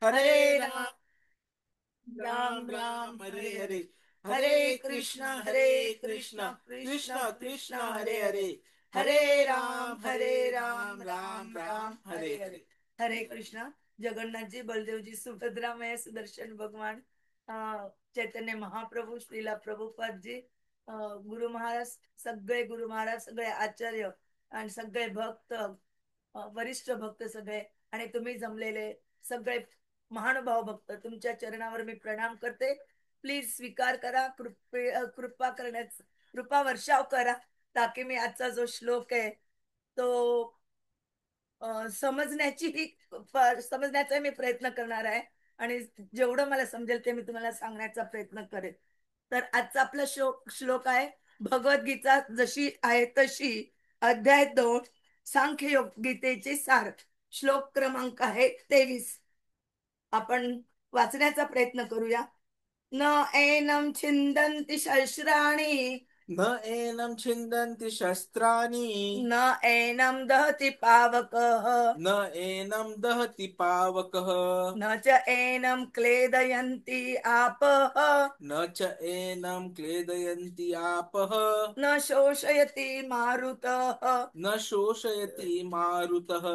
हरे राम राम राम हरे हरे, हरे कृष्ण कृष्ण कृष्ण हरे हरे, हरे राम राम राम हरे हरे. हरे कृष्णा. जगन्नाथजी, बलदेवजी, सुभद्रामय, सुदर्शन भगवान, चैतन्य महाप्रभू, श्रीला प्रभुपादजी, गुरु महाराज, सगळे गुरु महाराज, सगळे आचार्य आणि सगळे भक्त, वरिष्ठ भक्त सगळे, आणि तुम्ही जमलेले सगळे महानुभाव भक्त, तुमच्या चरणावर मी प्रणाम करते. प्लीज स्वीकार करा, कृपा करण्याच, कृपा वर्षाव करा, ताकि मी आजचा जो श्लोक आहे तो समजण्याची समजण्याचा मी प्रयत्न करणार आहे, आणि जेवढं मला समजेल ते मी तुम्हाला सांगण्याचा प्रयत्न करेन. तर आजचा आपला श्लोक आहे भगवद्गीता जशी आहे तशी, अध्याय 2, सांख्ययोग गीतेचे सार. श्लोक क्रमांक आहे 23. आपण वाचण्याचा प्रयत्न करूया. न एनं छिंदन्ति शस्त्राणि, न एनं छिन्दन्ति शस्त्राणि, न एनं दहति पावकः, न एनं दहति पावकः, न च एनं क्लेदयन्ति आपः, न च एनं क्लेदयन्ति आपः, न शोषयति मारुतः, न शोषयति मारुतः,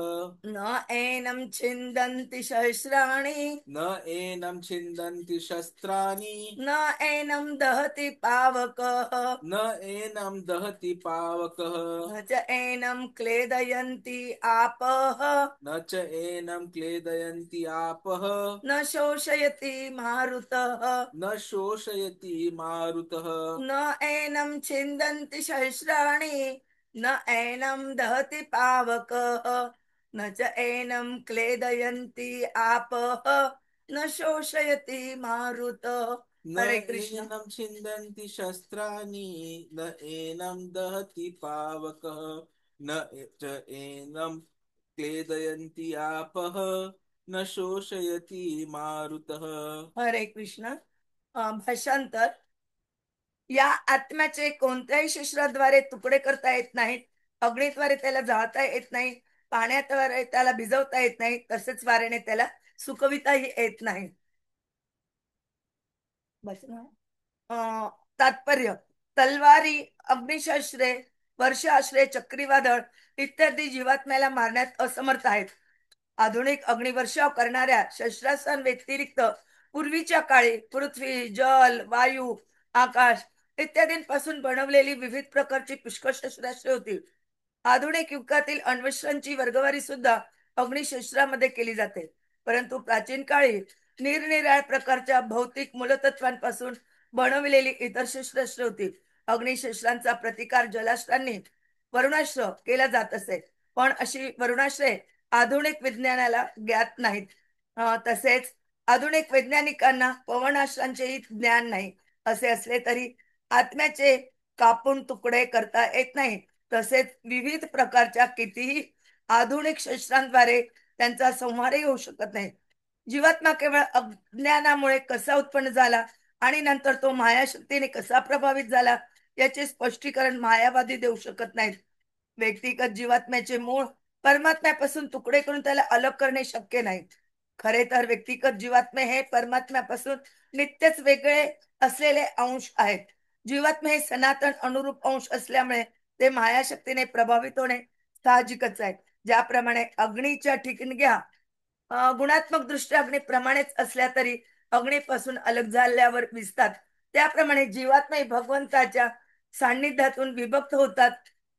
न एनं छिन्दन्ति शस्त्राणि, न एनं छिन्दन्ति शस्त्राणि, न एनं दहति पावकः, न एनं दहति पावकः, न च एनं क्लेदयन्ति आपः, न च एनं क्लेदयन्ति आपः, न शोषयति मारुतः, न शोषयति मारुतः, न एनं छिन्दन्ति शस्त्राणि, न एनं दहति पावकः, न च एनं क्लेदयन्ति आपः, न शोषयति मारुतः. न हरे कृष्ण. एनं छिन्दन्ति शस्त्राणि, न एनं दहति पावकः, न च एनं क्लेदयन्ति आपः, न शोषयति मारुतः. हरे कृष्ण. भाषांतर. या आत्म्याचे कोणत्याही शस्त्राद्वारे तुकडे करता येत नाहीत, अग्नीद्वारे त्याला जाळता येत नाही, पाण्याद्वारे त्याला भिजवता येत नाही, तसेच वाऱ्याने त्याला सुकविताही येत नाही. बस ना. तात्पर्य. तलवारी, अग्निशस्त्रे, वर्षास्त्रे, चक्रीवादळ इत्यादी जीवात्म्याला मारण्यात असमर्थ आहेत. आधुनिक अग्निवर्षाव करणाऱ्या शस्त्रास्त्रांव्यतिरिक्त पूर्वीच्या काळी पृथ्वी, जल, वायू, आकाश इत्यादींपासून बनवलेली विविध प्रकारची पुष्कळ शस्त्रास्त्रे होती. आधुनिक युगातील अण्वस्त्रांची वर्गवारी सुद्धा अग्निशस्त्रामध्ये केली जाते, परंतु प्राचीन काळी निरनिराळ्या प्रकारच्या भौतिक मूलतत्वांपासून बनवलेली इतर शस्त्रास्त्रे होती. अग्निशस्त्रांचा प्रतिकार जलास्त्रांनी, वरुणास्त्र केला जात असे, पण अशी वरुणास्त्रे आधुनिक विज्ञानाला ज्ञात नाहीत. तसेच आधुनिक वैज्ञानिकांना पवनास्त्रांचेही ज्ञान नाही. असे असले तरी आत्म्याचे कापून तुकडे करता येत नाही. तसेच विविध प्रकारच्या कितीही आधुनिक शस्त्रांद्वारे त्यांचा संहारही होऊ शकत नाही. जीवात्मा केवळ अज्ञानामुळे कसा उत्पन्न झाला आणि नंतर तो मायाशक्तीने कसा प्रभावित झाला याचे स्पष्टीकरण मायावादी देऊ शकत नाहीत. व्यक्तिगत जीवात्म्याचे मूळ परमात्म्यापासून तुकडे करून त्याला अलग करणे शक्य नाही. खरे तर व्यक्तिगत जीवात्मे हे परमात्म्यापासून नित्यच वेगळे असलेले अंश आहेत. जीवात्मे हे सनातन अनुरूप अंश असल्यामुळे ते मायाशक्तीने प्रभावित होणे साहजिकच आहे. ज्याप्रमाणे अग्नीच्या ठिणग्या गुणात्मक दृष्ट्या अग्निप्रमाणेच असल्या तरी अग्नीपासून अलग झाल्यावर विजतात, त्याप्रमाणे जीवात्मा भगवंताच्या सान्निध्यातून विभक्त होतात.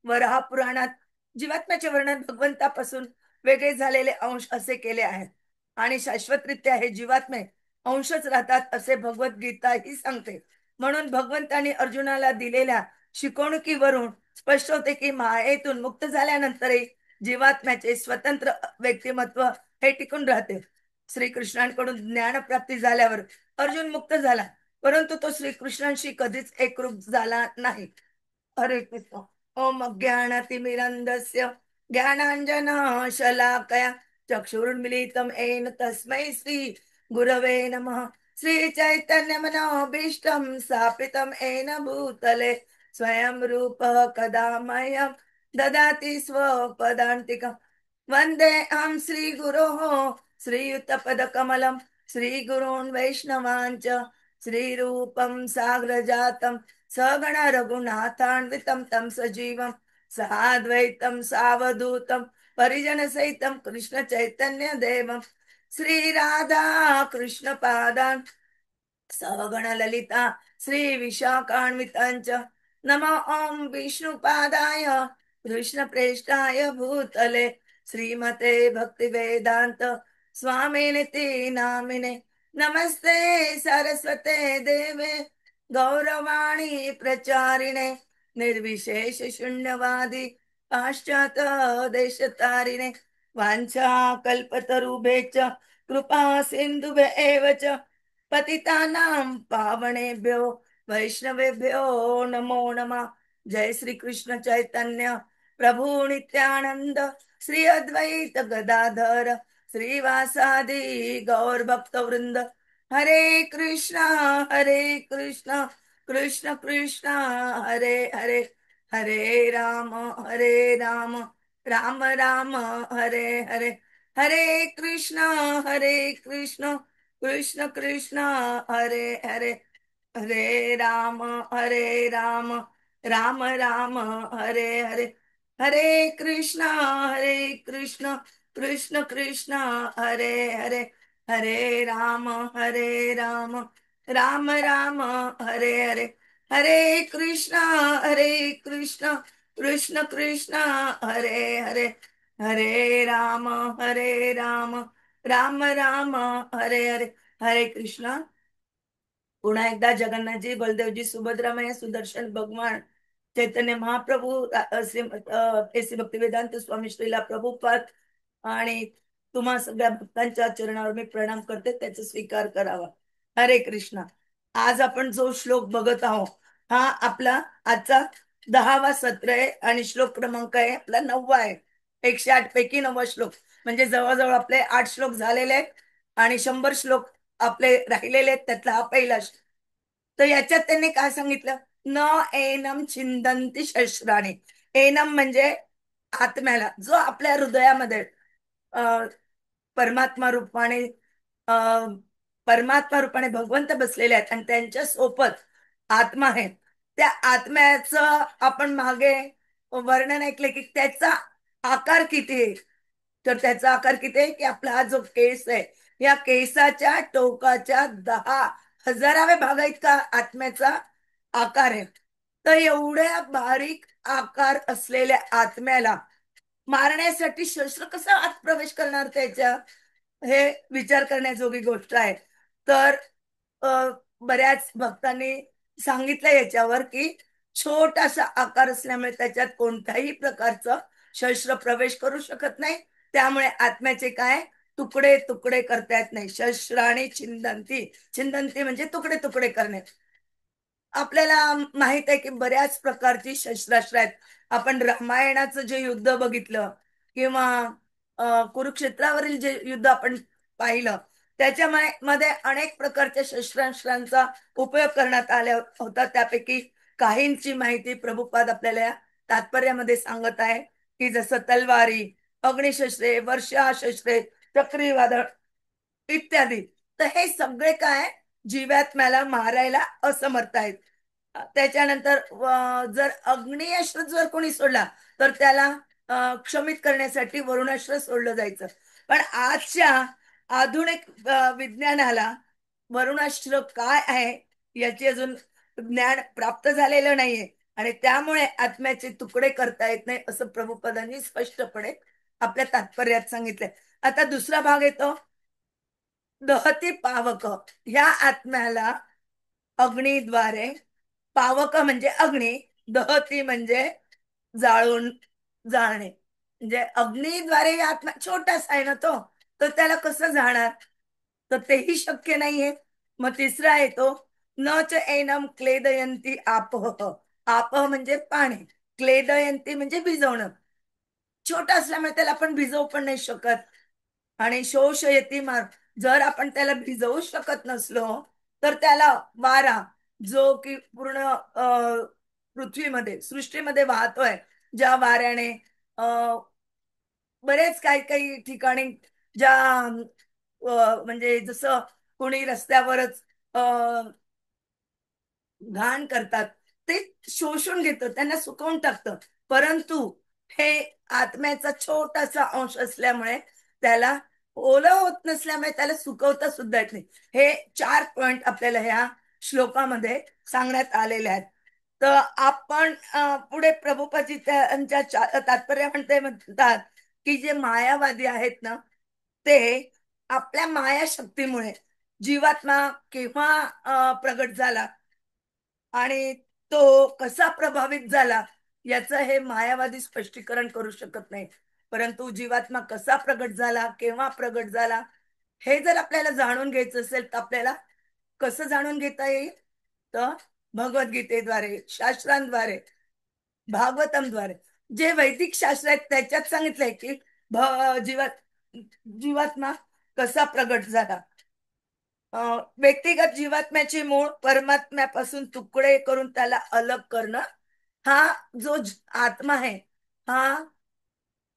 वराह पुराणात जीवात्म्याचे वर्णन भगवंतापासून वेगळे झालेले अंश असे केले आहे, आणि शाश्वतरित्या हे जीवात्मे अंशच राहतात असे भगवद्गीता ही सांगते. म्हणून भगवंतांनी अर्जुनाला दिलेल्या शिकवणुकीवरून स्पष्ट होते की मायेतून मुक्त झाल्यानंतरही जीवात्म्याचे स्वतंत्र व्यक्तिमत्व हे टिकून राहते. श्रीकृष्णांकडून ज्ञानप्राप्ती झाल्यावर अर्जुन मुक्त झाला, परंतु तो श्रीकृष्णांशी कधीच एकरूप झाला नाही. हरे कृष्ण. ओम अज्ञानतिमिरन्धस्य ज्ञानाञ्जनशलाकया चक्षुरुन्मिलितं येन तस्मै श्री गुरवे नमः. श्रीचैतन्यमनोभीष्टं स्थापितं येन भूतले स्वयं रूपः कदा मह्यं ददाति स्वपदान्तिकम्. वन्देऽहं श्रीगुरोः श्रीयुतपदकमलं श्रीगुरून् वैष्णवाञ्च श्रीरूपं साग्रजातं सगण रघुनाथान्वितं तं सजीवं साद्वैतं सावधूतं परिजनसहितं कृष्ण चैतन्य देवं श्रीराधा कृष्ण पादान् सगण ललिता श्री विशाखान्वितांच नमो ओम विष्णुपादाय कृष्ण प्रेष्ठाय भूतले श्रीमते भक्ति वेदांत स्वामिनिति नामिने नमस्ते सरस्वते देवे गौरवाणी प्रचारिणे निर्विशेष शून्यवादी पाश्चात देशतारिणे वाञ्छा कल्पतरुभ्यश्च कृपा सिन्धुभ्य एव च पतितानां पावनेभ्यो वैष्णवेभ्यो नमो नमः। जय श्री कृष्ण चैतन्य प्रभु नित्यानंद श्री अद्वैत गदाधर श्रीवासादि गौर भक्त वृंद हरे कृष्ण कृष्ण कृष्ण हरे हरे हरे राम राम राम हरे हरे हरे कृष्ण कृष्ण कृष्ण हरे हरे हरे राम राम राम हरे हरे हरे कृष्ण कृष्ण कृष्ण हरे हरे हरे राम राम राम हरे हरे हरे कृष्ण कृष्ण कृष्ण हरे हरे हरे राम राम राम हरे हरे हरे कृष्णा। पुन्हा एकदा जगन्नाथजी बलदेवजी सुभद्रामय सुदर्शन भगवान चैतन्य महाप्रभू एसी भक्ती वेदांत स्वामी श्रीला प्रभुपाद आणि तुम्हा सगळ्या भक्तांच्या चरणावर मी प्रणाम करते त्याचा स्वीकार करावा। हरे कृष्णा। आज आपण जो श्लोक बघत आहोत हा आपला आजचा 10वा सत्र आहे आणि श्लोक क्रमांक आहे आपला 9वा आहे। 108 पैकी 9वा श्लोक म्हणजे जवळजवळ आपले 8 श्लोक झालेले आहेत आणि 100 श्लोक आपले राहिलेले आहेत त्यातला हा पहिला श्लोक। तर याच्यात त्यांनी काय सांगितलं न एनम छिंदंती शस्त्राने। एनम म्हणजे आत्म्याला जो आपल्या हृदयामध्ये अ, परमात्मा रूपाने अ, परमात्मा रूपाने भगवंत बसलेले आहेत आणि त्यांच्या सोबत आत्मा आहे त्या आत्म्याचं आपण मागे वर्णन ऐकले की त्याचा आकार किती आहे। तर त्याचा आकार किती आहे की आपला हा जो केस आहे या केसाच्या टोकाच्या 10,000व्या भागा इतका आत्म्याचा आकार आहे। तर एवढ्या बारीक आकार असलेल्या आत्म्याला मारण्यासाठी शस्त्र कसा आत प्रवेश करणार त्याच्या हे विचार करण्याजोगी गोष्ट आहे। तर अ, बऱ्याच भक्तांनी सांगितलं याच्यावर की छोटासा आकार असल्यामुळे त्याच्यात कोणत्याही प्रकारचं शस्त्र प्रवेश करू शकत नाही त्यामुळे आत्म्याचे काय तुकडे तुकडे करता येत नाही। शस्त्राने छिंदंती छिंदंती म्हणजे तुकडे तुकडे करणे। आपल्याला माहित आहे की बऱ्याच प्रकारची शस्त्रास्त्र आहेत। आपण रामायणाचं जे युद्ध बघितलं किंवा कुरुक्षेत्रावरील जे युद्ध आपण पाहिलं त्याच्यामध्ये अनेक प्रकारच्या शस्त्रास्त्रांचा उपयोग करण्यात आला होता। त्यापैकी काहींची माहिती प्रभुपाद आपल्याला या तात्पर्यामध्ये सांगत आहे की जसं तलवारी अग्निशस्त्रे वर्षाशस्त्रे चक्रीवादळ इत्यादी। तर हे सगळे काय जीवात्म्याला मारायला असमर्थ आहेत। त्याच्यानंतर जर अग्निअस्त्र जर कोणी सोडला तर त्याला क्षमित करण्यासाठी वरुणास्त्र सोडलं जायचं। पण आजच्या आधुनिक विज्ञानाला वरुणास्त्र काय आहे याची अजून ज्ञान प्राप्त झालेलं नाहीये आणि त्यामुळे आत्म्याचे तुकडे करता येत नाही असं प्रभुपदांनी स्पष्टपणे आपल्या तात्पर्यात सांगितलंय। आता दुसरा भाग येतो दहती पावक। ह्या आत्म्याला अग्नीद्वारे पावक म्हणजे अग्नी दहती म्हणजे जाळून जाळणे म्हणजे अग्नीद्वारे आत्मा छोटासा आहे ना तो तर त्याला कसं जाणार तर तेही शक्य नाहीये। मग तिसरा येतो न च एनम क्लेदयंती आपह। आपह म्हणजे पाणी क्लेदयंती म्हणजे भिजवणं छोटा असल्यामुळे त्याला आपण भिजवू पण नाही शकत आणि शोष येते मार जर आपण त्याला भिजवू शकत नसलो तर त्याला वारा जो की पूर्ण पृथ्वीमध्ये सृष्टीमध्ये वाहतोय ज्या वाऱ्याने बरेच काही काही ठिकाणी ज्या म्हणजे जसं कोणी रस्त्यावरच घाण करतात, ते शोषून घेतं, त्यांना सुकवून टाकतं. परंतु हे आत्म्याचा छोटासा अंश असल्यामुळे त्याला ओलं होत नसल्यामुळे त्याला सुकवता सुद्धा येत नाही. हे 4 पॉइंट आपल्याला ह्या श्लोकामध्ये सांगण्यात आलेले आहेत. तर आपण पुढे प्रभुपाची त्यांच्या तात्पर्य म्हणतात की जे मायावादी आहेत ना, ते आपल्या माया शक्तीमुळे जीवात्मा केव्हा प्रगट झाला आणि तो कसा प्रभावित झाला याचं हे मायावादी स्पष्टीकरण करू शकत नाही. परंतु जीवात्मा कसा प्रगट झाला, केव्हा प्रगट झाला, हे जर आपल्याला जाणून घ्यायचं असेल तर आपल्याला कसं जाणून घेता येईल? तर भगवद्गीतेद्वारे, शास्त्रांद्वारे, भागवतमद्वारे. जे वैदिक शास्त्र आहेत त्याच्यात सांगितलंय की जीवात जीवात्मा कसा प्रगट झाला. व्यक्तिगत जीवात्म्याचे मूळ परमात्म्यापासून तुकडे करून त्याला अलग करणं, हा जो आत्मा आहे हा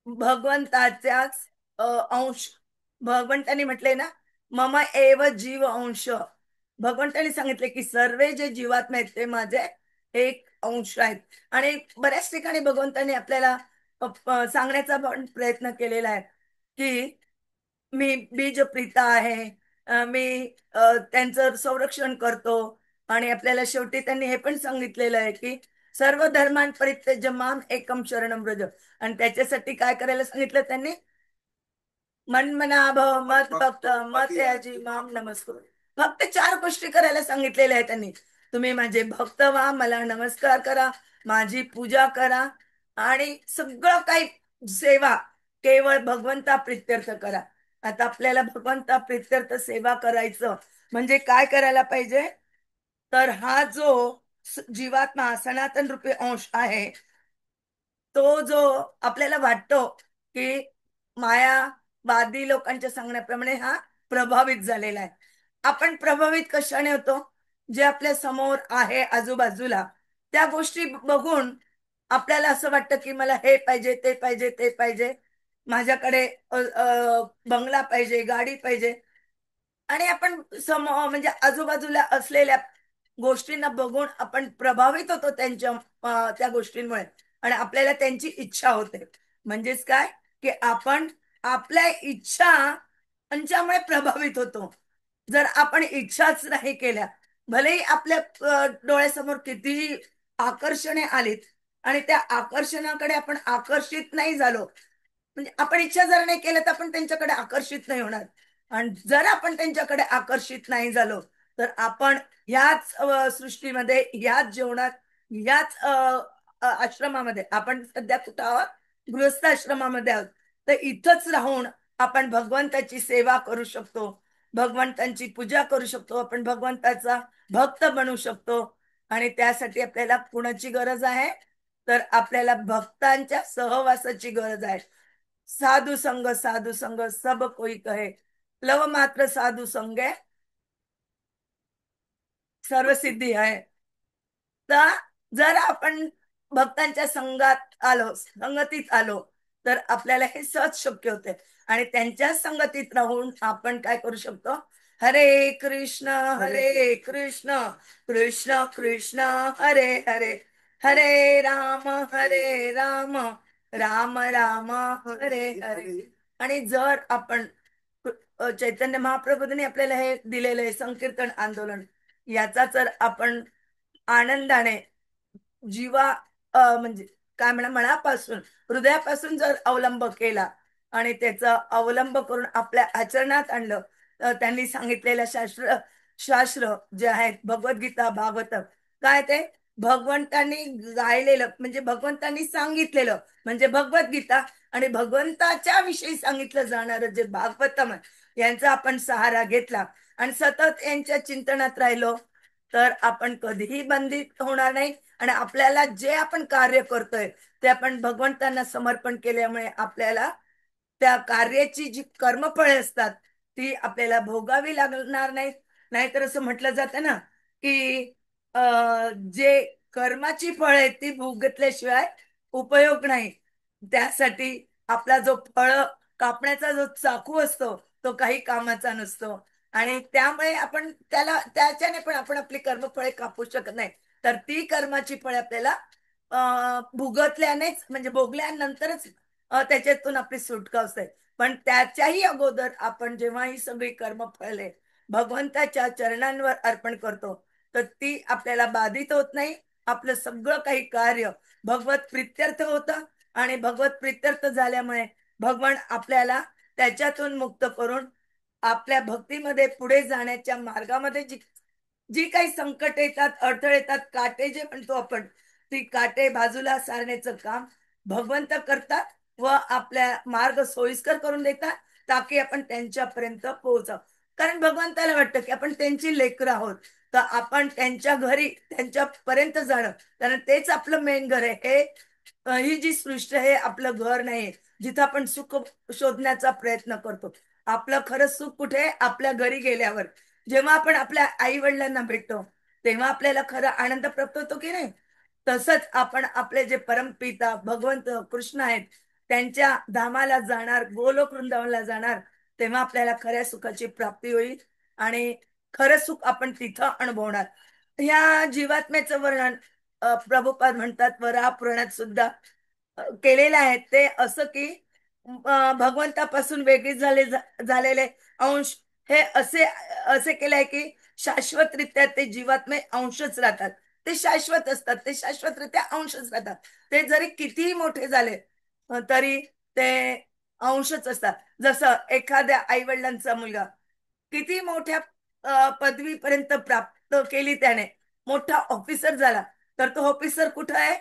भगवंताचाच अंश. भगवंतानी म्हटले ना, मम एव जीव अंश. भगवंतानी सांगितले की सर्वे जे जीवात्मा आहेत ते माझे एक अंश आहेत. आणि बऱ्याच ठिकाणी भगवंतानी आपल्याला सांगण्याचा पण प्रयत्न केलेला आहे की मी बीज प्रीता आहे, मी त्यांचं संरक्षण करतो. आणि आपल्याला शेवटी त्यांनी हे पण सांगितलेलं आहे की सर्व धर्मां परित्यज्य माम एकम शरणम व्रज. आणि त्याच्यासाठी काय करायला सांगितलं त्यांनी? मन्मनाभव मत भक्त मत याची माम नमस्कार. फक्त 4 गोष्टी करायला सांगितलेल्या आहेत त्यांनी. तुम्ही माझे भक्त व्हा, मला नमस्कार करा, माझी पूजा करा आणि सगळं काही सेवा केवळ भगवंता प्रित्यर्थ करा. आता आपल्याला भगवंता प्रित्यर्थ सेवा करायचं म्हणजे काय करायला पाहिजे? तर हा जो जीवात्मा सनातन रूपी अंश आहे, तो जो आपल्याला वाटतो की मायावादी लोकांच्या सांगण्याप्रमाणे हा प्रभावित झालेला आहे. आपण प्रभावित कशाने होतो? जे आपल्या समोर आहे आजूबाजूला त्या गोष्टी बघून आपल्याला असं वाटतं की मला हे पाहिजे, ते पाहिजे, ते पाहिजे, माझ्याकडे बंगला पाहिजे, गाडी पाहिजे. आणि आपण म्हणजे आजूबाजूला असलेल्या गोष्टींना बघून आपण प्रभावित होतो त्यांच्या त्या गोष्टींमुळे. आणि आपल्याला त्यांची इच्छा होते. म्हणजेच काय की आपण आपल्या इच्छांच्यामुळे प्रभावित होतो. जर आपण इच्छाच नाही केल्या, भलेही आपल्या डोळ्यासमोर कितीही आकर्षणे आलीत आणि त्या आकर्षणाकडे आपण आकर्षित नाही झालो, म्हणजे आपण इच्छा जर नाही केल्या तर आपण त्यांच्याकडे आकर्षित नाही होणार. आणि जर आपण त्यांच्याकडे आकर्षित नाही झालो तर आपण ह्याच सृष्टीमध्ये, ह्याच जीवनात, ह्याच आश्रमामध्ये, आपण सध्या कुठं आहोत? गृहस्थ आश्रमामध्ये आहोत. तर इथंच राहून आपण भगवंताची सेवा करू शकतो, भगवंतांची पूजा करू शकतो, आपण भगवंताचा भक्त बनू शकतो. आणि त्यासाठी आपल्याला कुणाची गरज आहे? तर आपल्याला भक्तांच्या सहवासाची गरज आहे. साधु संग, साधु संग सब कोई कहे, लव मात्र साधु संगे सर्व सिद्धी आहे. तर जर आपण भक्तांच्या संगतीत आलो तर आपल्याला हे सहज शक्य होते. आणि त्यांच्या संगतीत राहून आपण काय करू शकतो? हरे कृष्ण हरे कृष्ण कृष्ण कृष्ण हरे हरे, हरे राम राम राम हरे हरे. आणि जर आपण चैतन्य महाप्रभूंनी आपल्याला हे दिलेलं आहे संकीर्तन आंदोलन, याचा जर आपण आनंदाने जीवा म्हणजे काय मनापासून, हृदयापासून जर अवलंब केला आणि त्याचा अवलंब करून आपल्या आचरणात आणलं तर त्यांनी सांगितलेल्या शास्त्र जे आहेत भगवद्गीता, भागवत, काय ते भगवंतांनी गायलेलं म्हणजे भगवंतांनी सांगितलेलं म्हणजे भगवद्गीता, आणि भगवंताच्या विषयी सांगितलं जाणारं जे भागवतम आहे, यांचा आपण सहारा घेतला आणि सतत यांच्या चिंतनात राहिलो तर आपण कधीही बंदित होणार नाही. आणि आपल्याला जे आपण कार्य करतोय ते आपण भगवंतांना समर्पण केल्यामुळे आपल्याला त्या कार्याची जी कर्मफळे असतात ती आपल्याला भोगावी लागणार नाही. नाहीतर असं म्हटलं जातं ना की जे कर्माची फळ आहेत ती भोगतल्याशिवाय उपयोग नाही. त्यासाठी आपला जो फळ कापण्याचा जो चाकू असतो तो काही कामाचा नसतो. आणि त्यामुळे आपण त्याच्याने पण आपण आपली कर्मफळे कापू शकत नाही. तर ती कर्माची फळे आपल्याला भोगतल्यानेच म्हणजे भोगल्यानंतरच त्याच्यातून आपली सुटका असते. पण त्याच्याही अगोदर आपण जेव्हा ही सगळी कर्मफळे भगवंताच्या चरणांवर अर्पण करतो, तर ती आपल्याला बाधित होत नाही. आपलं सगळं काही कार्य भगवत प्रित्यर्थ होतं. आणि भगवत प्रित्यर्थ झाल्यामुळे भगवान आपल्याला त्याच्यातून मुक्त करून आपल्या भक्तीमध्ये पुढे जाण्याच्या मार्गामध्ये जी जी काही संकट येतात, अडथळे येतात, काटे जे म्हणतो आपण, ती काटे बाजूला सारण्याचं काम भगवंत करतात व आपल्या मार्ग सोयीस्कर करून देतात, ताकी आपण त्यांच्यापर्यंत पोहोचाव. कारण भगवंताला वाटतं की आपण त्यांची लेकरं आहोत, तर आपण त्यांच्या घरी त्यांच्यापर्यंत जाणं, कारण तेच आपलं मेन घर आहे. ही जी सृष्टी आहे आपलं घर नाही, जिथं आपण सुख शोधण्याचा प्रयत्न करतो. आपलं खरं सुख कुठे आहे? आपल्या घरी गेल्यावर. जेव्हा आपण आपल्या आई वडिलांना भेटतो, तेव्हा आपल्याला खरं आनंद प्राप्त होतो की नाही? तसंच आपण आपले जे परमपिता भगवंत कृष्ण आहेत, त्यांच्या धामाला जाणार, गोलोक वृंदावनला जाणार, तेव्हा आपल्याला खऱ्या सुखाची प्राप्ती होईल. आणि खरं सुख आपण तिथं अनुभवणार. ह्या जीवात्म्याचं वर्णन प्रभुपाद म्हणतात वराह पुराणात सुद्धा केलेले आहे. ते असं की भगवंतापासून वेगळी झालेले अंश हे असे असे केले आहे की शाश्वतरित्या ते जीवात्मे अंशच राहतात. ते शाश्वत असतात, ते शाश्वतरित्या अंशच राहतात. ते जरी कितीही मोठे झाले तरी ते अंशच असतात. जसं एखाद्या आई वडिलांचा मुलगा किती मोठ्या पदवीपर्यंत प्राप्त केली त्याने, मोठा ऑफिसर झाला, तर तो ऑफिसर कुठं आहे?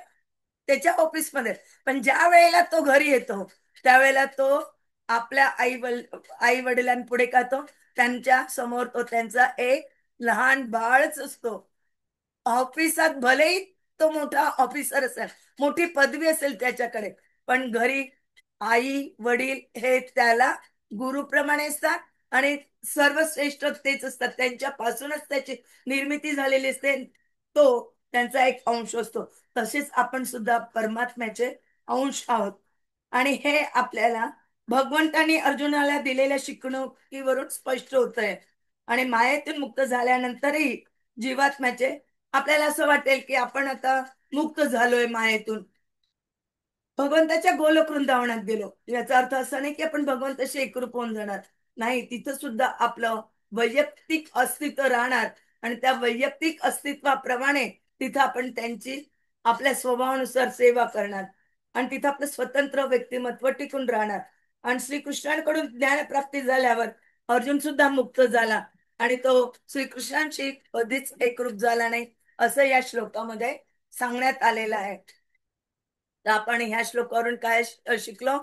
त्याच्या ऑफिसमध्ये. पण ज्या वेळेला तो घरी येतो, त्यावेळेला तो आपल्या आई वडिलांपुढे का तो त्यांच्या समोर तो त्यांचा एक लहान बाळच असतो. ऑफिसात भलेही तो मोठा ऑफिसर असेल, मोठी पदवी असेल त्याच्याकडे, पण घरी आई वडील हे त्याला गुरुप्रमाणे असतात. आणि सर्वश्रेष्ठ तेच असतात, त्यांच्यापासूनच त्याची निर्मिती झालेली असते. तो त्यांचा एक अंश असतो. तसेच आपण सुद्धा परमात्म्याचे अंश आहोत. आणि हे आपल्याला भगवंतांनी अर्जुनाला दिलेल्या शिकवणुकीवरून स्पष्ट होत आहे. आणि मायेतून मुक्त झाल्यानंतरही जीवात्म्याचे आपल्याला असं वाटेल की आपण आता मुक्त झालोय मायेतून, भगवंताच्या गोलोक वृंदावनात गेलो. याचा अर्थ असा नाही की आपण भगवंताशी एकरूप होऊन जाणार. नाही, तिथं सुद्धा आपलं वैयक्तिक अस्तित्व राहणार. आणि त्या वैयक्तिक अस्तित्वाप्रमाणे तिथं आपण त्यांची आपल्या स्वभावानुसार सेवा करणार. आणि तिथं आपलं स्वतंत्र व्यक्तिमत्व टिकून राहणार. आणि श्रीकृष्णांकडून ज्ञानप्राप्ती झाल्यावर अर्जुन सुद्धा मुक्त झाला. आणि तो श्रीकृष्णांशी कधीच एकरूप झाला नाही, असं या श्लोकामध्ये सांगण्यात आलेलं आहे. तर आपण ह्या श्लोकावरून काय शिकलो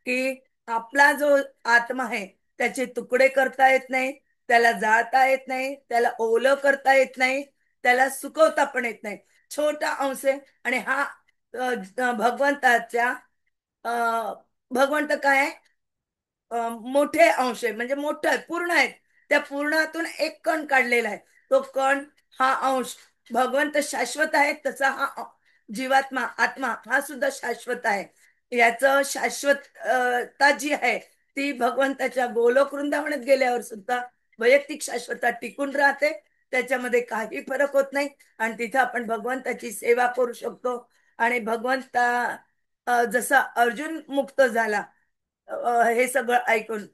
की आपला जो आत्मा आहे त्याचे तुकडे करता येत नाही, त्याला जाळता येत नाही, त्याला ओलं करता येत नाही, त्याला सुकवता पण येत नाही. छोटा अंश आहे. आणि हा भगवंताच्या अ, भगवंत काय आहे? मोठे अंश आहे, म्हणजे मोठं आहे, पूर्ण आहेत. त्या पूर्णातून एक कण काढलेला आहे. तो कण हा अंश भगवंत शाश्वत आहे, तसा हा जीवात्मा आत्मा हा सुद्धा शाश्वत आहे. याचं शाश्वतता जी आहे ती भगवंताच्या गोलोक वृंदावनात गेल्यावर सुद्धा वैयक्तिक शाश्वतता टिकून राहते. त्याच्यामध्ये काही फरक होत नाही. आणि तिथं आपण भगवंताची सेवा करू शकतो. आणि भगवंता जसा अर्जुन मुक्त झाला हे सगळं ऐकून,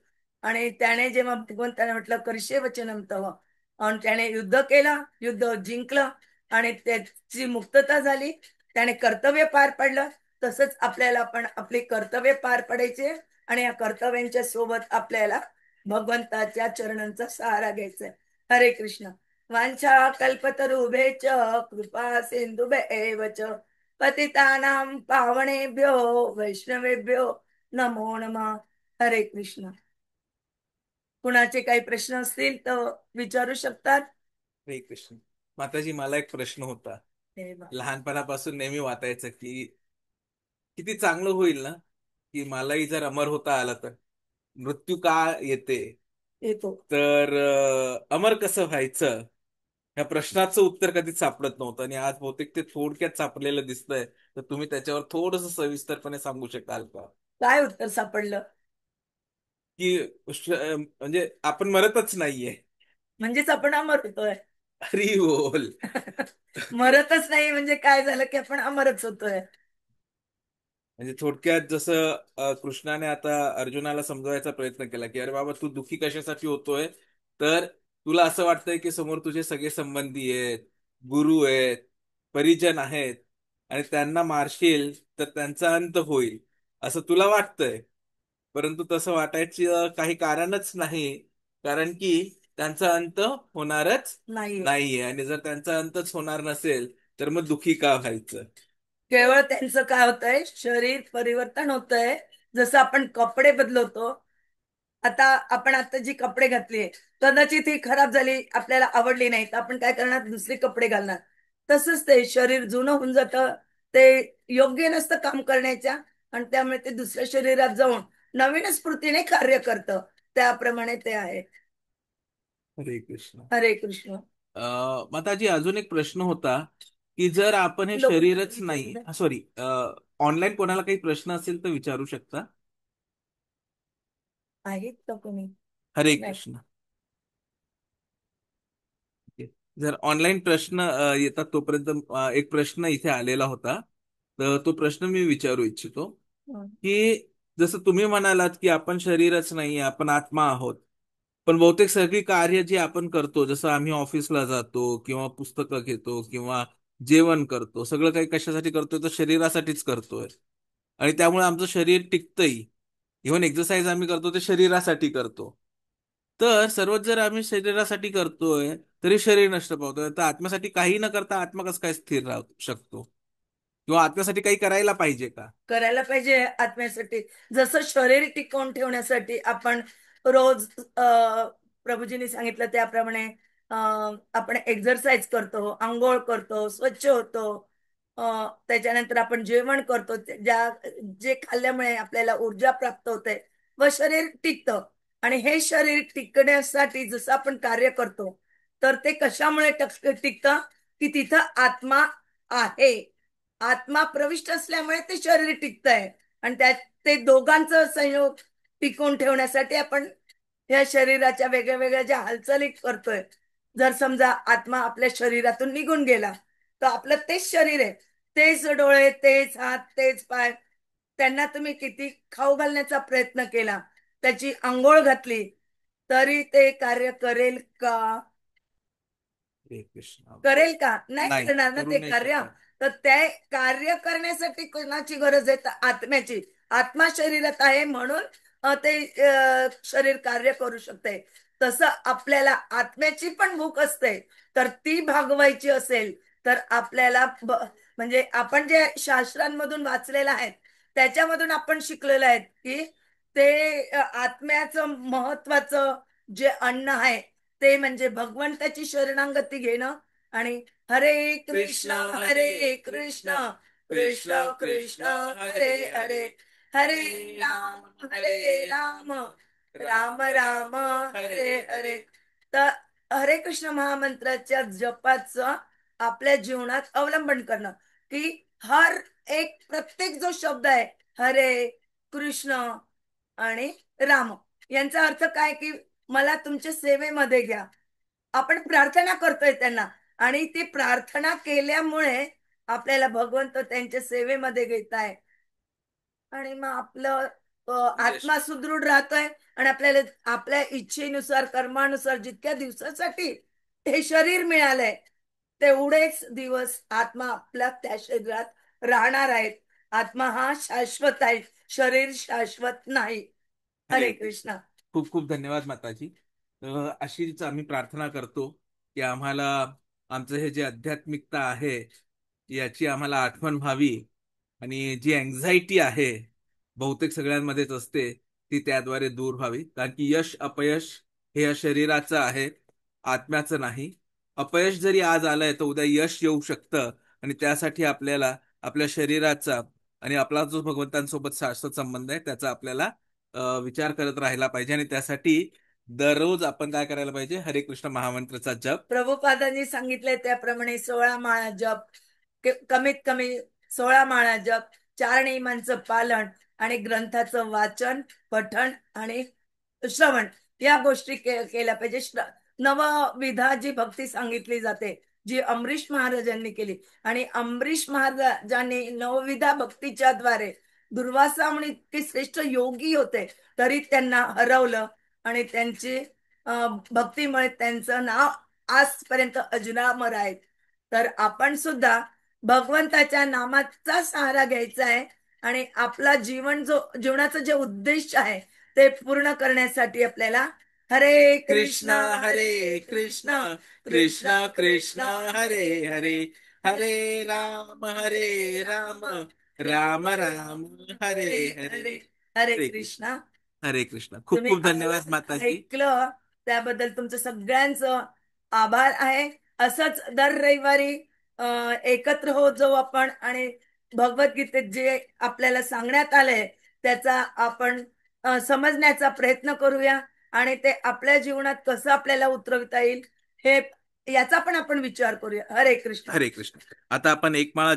आणि त्याने जेव्हा भगवंताने म्हटलं करशे वचनम तव, आणि त्याने युद्ध केलं, युद्ध जिंकलं, आणि त्याची मुक्तता झाली, त्याने कर्तव्य पार पाडलं. तसंच आपल्याला पण आपली कर्तव्य पार पाडायचे. आणि या कर्तव्यांच्या सोबत आपल्याला भगवंताच्या चरणांचा सहारा घ्यायचा. हरे कृष्ण. वांछा कल्पतरुभ्येच कृपा सिंधुभ्येव च पतितानां पावनेभ्यो वैष्णवेभ्यो नमो नमः. हरे कृष्ण. कुणाचे काही प्रश्न असतील तर विचारू शकतात. हरे कृष्ण. माताजी, मला एक प्रश्न होता. हे बा. लहानपणापासून नेहमी वाटायचं की किती चांगलं होईल ना, की मलाही जर अमर होता आला तर. मृत्यू का येते, येतो. तर अमर कसं व्हायचं, या प्रश्नाचं उत्तर कधीच सापडत नव्हतं. आणि आज बहुतेक ते थोडक्यात सापडलेलं दिसतंय. तर तुम्ही त्याच्यावर थोडस सविस्तरपणे सांगू शकाल का? काय उत्तर सापडलं? की म्हणजे आपण मरतच नाहीये. म्हणजेच आपण अमर होतोय. अरे बोल. मरतच नाही म्हणजे काय झालं की आपण अमरच होतोय. म्हणजे थोडक्यात जसं कृष्णाने आता अर्जुनाला समजवायचा प्रयत्न केला की अरे बाबा तू दुःखी कशासाठी होतोय, तर तुला असं वाटतंय की समोर तुझे सगळे संबंधी आहेत, गुरु आहेत, परिजन आहेत, आणि त्यांना मारशील तर त्यांचा अंत होईल असं तुला वाटतंय. परंतु तसं वाटायची काही कारणच नाही, कारण की त्यांचा अंत होणारच नाहीये. नाहीये. आणि जर त्यांचा अंतच होणार नसेल तर मग दुःखी का व्हायचं. केवळ त्यांचं काय होतंय, शरीर परिवर्तन होतंय. जसं आपण कपडे बदलवतो. आता आपण आता जी कपडे घातली, कदाचित ही खराब झाली, आपल्याला आवडली नाही, तर आपण काय करणार, दुसरे कपडे घालणार. तसंच ते शरीर जुनं होऊन जातं. ते योग्य नसतं काम करण्याच्या, आणि त्यामुळे ते दुसऱ्या शरीरात जाऊन नवीन स्फूर्तीने कार्य करतं. त्याप्रमाणे ते आहे. हरे कृष्ण. हरे कृष्ण. माताजी, अजून एक प्रश्न होता की जर आपण हे लोक शरीरच नाही, सॉरी, ऑनलाईन कोणाला काही प्रश्न असेल तर विचारू शकता. आहेत का कोणी? हरे नाही. कृष्ण. जर ऑनलाईन प्रश्न येतात तोपर्यंत एक प्रश्न इथे आलेला होता, तर तो प्रश्न मी विचारू इच्छितो हं. की जसं तुम्ही म्हणालात की आपण शरीरच नाही, आपण आत्मा आहोत. पण बहुतेक सगळी कार्य जी आपण करतो, जसं आम्ही ऑफिसला जातो किंवा पुस्तकं घेतो किंवा जेवण करतो, सगळं काही कशासाठी करतोय तर शरीरासाठीच करतोय. आणि त्यामुळे आमचं शरीर टिकतंही. इव्हन एक्सरसाइज आम्ही करतो ते शरीरासाठी करतो. तर सर्वच जर आम्ही शरीरासाठी करतोय तरी शरीर नष्ट पावतोय, तर आत्म्यासाठी काही न करता आत्मा कसं काय स्थिर राहू शकतो, किंवा आत्म्यासाठी काही करायला पाहिजे का. करायला पाहिजे आत्म्यासाठी. जसं शरीर टिकवून ठेवण्यासाठी आपण रोज प्रभूजींनी सांगितलं त्याप्रमाणे अ, आपण एक्झरसाइज करतो, आंघोळ करतो, स्वच्छ होतो. त्याच्यानंतर आपण जेवण करतो, जे खाल्ल्यामुळे आपल्याला ऊर्जा प्राप्त होते व शरीर टिकतं. आणि हे शरीर टिकण्यासाठी जसं आपण कार्य करतो, तर ते कशामुळे टिकतं, की तिथं आत्मा आहे. आत्मा प्रविष्ट असल्यामुळे ते शरीर टिकतंय. आणि त्यात ते दोघांचं संयोग टिकून ठेवण्यासाठी आपण या शरीराच्या वेगळ्या वेगळ्या ज्या हालचाली करतोय. जर समजा आत्मा आपल्या शरीरातून निघून गेला, तर आपलं तेच शरीर आहे, तेच डोळे, तेच हात, तेच पाय, त्यांना तुम्ही किती खाऊ घालण्याचा प्रयत्न केला, त्याची आंघोळ घातली, तरी ते कार्य करेल का? हरे कृष्ण. करेल का? नाही नाही, करणार ना करू ते नाही कार्य. शकत. तर ते कार्य करण्यासाठी कोणाची गरज आहे, तर आत्म्याची. आत्मा शरीरात आहे म्हणून ते शरीर कार्य करू शकते. तसं आपल्याला आत्म्याची पण भूक असते, तर ती भागवायची असेल तर आपल्याला म्हणजे आपण जे शास्त्रांमधून वाचलेलं आहे, त्याच्यामधून आपण शिकलेलं आहे की ते आत्म्याचं महत्वाचं जे अन्न आहे, ते म्हणजे भगवंताची शरणागती घेणं. आणि हरे कृष्ण हरे कृष्ण कृष्ण कृष्ण हरे हरे, हरे राम राम राम हरे हरे. तर हरे कृष्ण महामंत्राच्या जपाचं आपल्या जीवनात अवलंबन करणं, की हर एक प्रत्येक जो शब्द आहे, हरे कृष्ण आणि राम, यांचा अर्थ काय, की मला तुमच्या सेवेमध्ये घ्या. आपण प्रार्थना करतोय त्यांना, आणि ती प्रार्थना केल्यामुळे आपल्याला भगवंत त्यांच्या सेवेमध्ये घेताय. आणि मग आपलं यश. आत्मा सुदृढ राहतोय. आणि आपल्याला आपल्या इच्छेनुसार, कर्मानुसार जितक्या दिवसासाठी हे शरीर मिळालंय, तेवढेच दिवस आत्मा आपल्या त्या शरीरात राहणार आहेत. आत्मा हा शाश्वत आहे, शरीर शाश्वत नाही. हरे हरे कृष्ण. कृष्ण. खूप खूप धन्यवाद माताजी. अशीच आम्ही प्रार्थना करतो की आम्हाला आमचं हे जे आध्यात्मिकता आहे याची आम्हाला आठवण व्हावी, आणि जी अँझायटी आहे बहुतेक सगळ्यांमध्येच असते ती त्याद्वारे दूर व्हावी. कारण की यश अपयश हे या शरीराचं आहे, आत्म्याचं नाही. अपयश जरी आज आलंय तर उद्या यश येऊ शकतं, आणि त्यासाठी आपल्याला आपल्या शरीराचा आणि आपला जो भगवंतांसोबत शाश्वत संबंध आहे त्याचा आपल्याला विचार करत राहायला पाहिजे. आणि त्यासाठी दररोज आपण काय करायला पाहिजे, हरे कृष्ण महामंत्राचा जप. प्रभुपादांनी सांगितलंय त्याप्रमाणे 16 माळा जप, कमीत कमी 16 माळा जप, 4 नियमांचं पालन, आणि ग्रंथाचं वाचन, पठण आणि श्रवण या गोष्टी केल्या पाहिजे. नवविधा जी भक्ती सांगितली जाते, जी अमरीश महाराजांनी केली, आणि अमरीश महाराजांनी नवविधा भक्तीच्या द्वारे दुर्वासा म्हणून इतके श्रेष्ठ योगी होते, तरी त्यांना हरवलं, आणि त्यांची भक्तीमुळे त्यांचं नाव आजपर्यंत अजरामर आहे. तर आपण सुद्धा भगवंताच्या नामाचा सहारा घ्यायचा आहे, आणि आपला जीवनाचा जे उद्देश आहे ते पूर्ण करण्यासाठी आपल्याला हरे कृष्ण कृष्ण हरे कृष्ण कृष्ण कृष्ण हरे हरे, हरे राम राम राम हरे हरे. हरे हरे हरे कृष्ण. कृष्ण. हरे कृष्ण. खूप तुम्ही खूप धन्यवाद माताजी. ऐकलं त्याबद्दल तुमचं सगळ्यांचं आभार आहे. असंच दर रविवारी एकत्र होत जाऊ आपण, आणि भगवद्गीतेत जे आपल्याला सांगण्यात आलंय त्याचा आपण समजण्याचा प्रयत्न करूया, आणि ते आपल्या जीवनात कसं आपल्याला उतरवता येईल हे याचा पण आपण विचार करूया. हरे कृष्ण. हरे कृष्ण. आता आपण एक माळा